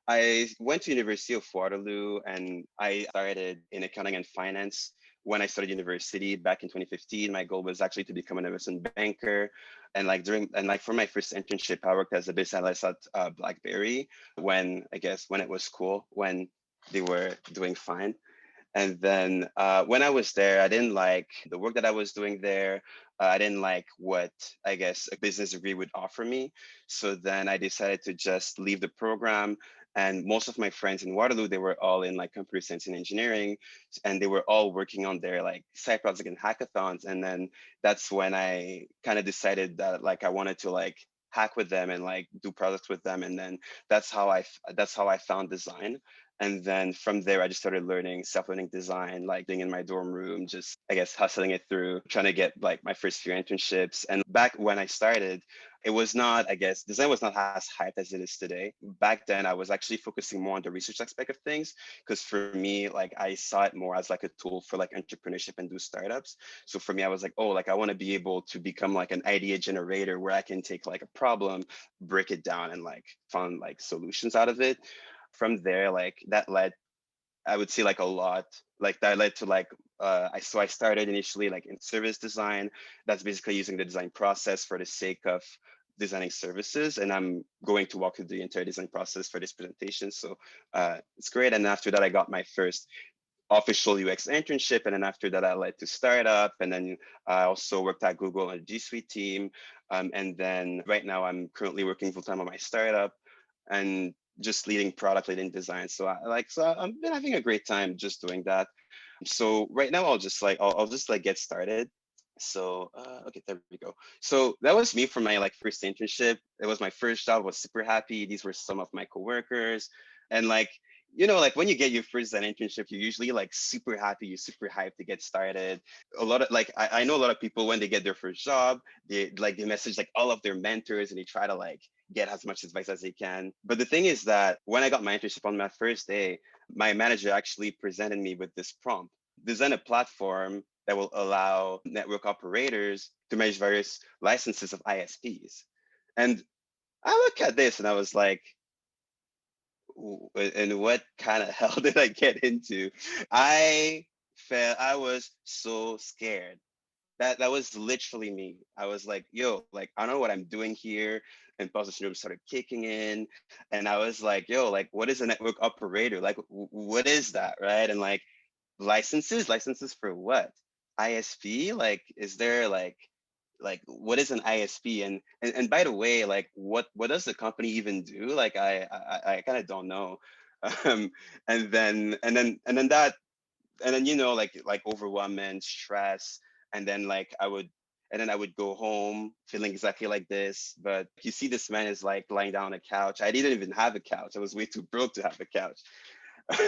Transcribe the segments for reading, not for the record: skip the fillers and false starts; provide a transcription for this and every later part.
I went to University of Waterloo and I started in accounting and finance. When I started university back in 2015, my goal was actually to become an investment banker. And for my first internship, I worked as a business analyst at BlackBerry when it was cool, when they were doing fine. And then when I was there, I didn't like the work that I was doing there. I didn't like what I guess a business degree would offer me. So then I decided to just leave the program. And most of my friends in Waterloo, they were all in like computer science and engineering, and they were all working on their like side projects and hackathons. And then that's when I kind of decided that like I wanted to like hack with them and like do projects with them. And then that's how I found design. And then from there, I just started learning self-learning design, like being in my dorm room, just I guess hustling it through, trying to get like my first few internships. And back when I started, it was not, I guess, design was not as hyped as it is today. Back then, I was actually focusing more on the research aspect of things, because for me, like I saw it more as like a tool for like entrepreneurship and do startups. So for me, I was like, oh, like I want to be able to become like an idea generator where I can take like a problem, break it down, and like find like solutions out of it. From there, like that led, I would say like a lot, like that led to like I started initially like in service design. That's basically using the design process for the sake of designing services, and I'm going to walk through the entire design process for this presentation. So it's great. And after that, I got my first official UX internship, and then after that I led to startup, and then I also worked at Google on the G Suite team, and then right now I'm currently working full time on my startup and just leading design. So I've been having a great time just doing that. So right now I'll just like get started. So okay, there we go. So that was me for my like first internship. It was my first job. I was super happy. These were some of my coworkers, and like like when you get your first design internship, you're usually like super happy, you're super hyped to get started. A lot of like I know a lot of people when they get their first job, they message like all of their mentors and they try to like get as much advice as they can. But the thing is that when I got my internship on my first day, my manager actually presented me with this prompt: design a platform that will allow network operators to manage various licenses of ISPs. And I look at this and I was like, and what kind of hell did I get into? I I was so scared. That was literally me. I was like, yo, like I don't know what I'm doing here. And imposter syndrome started kicking in. And I was like, yo, like what is a network operator? Like what is that? Right. And like licenses for what? ISP? Like is there like what is an ISP? And by the way, like what does the company even do? Like I kind of don't know. Um, and then like overwhelmment, stress, and then like I would go home feeling exactly like this. But you see, this man is like lying down on a couch. I didn't even have a couch. I was way too broke to have a couch.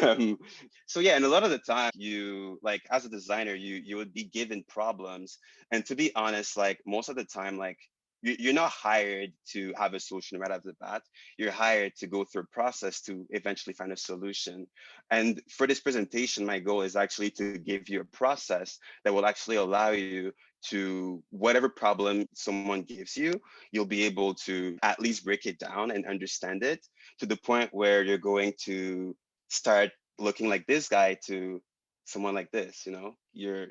um, so yeah, and a lot of the time you like as a designer, you would be given problems, and to be honest, like most of the time, like you're not hired to have a solution right off the bat. You're hired to go through a process to eventually find a solution. And for this presentation, my goal is actually to give you a process that will actually allow you to whatever problem someone gives you, you'll be able to at least break it down and understand it to the point where you're going to start looking like this guy to someone like this. You're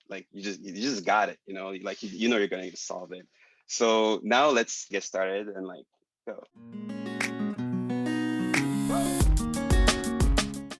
like you just got it. Like you know you're going to solve it. So now let's get started and like go.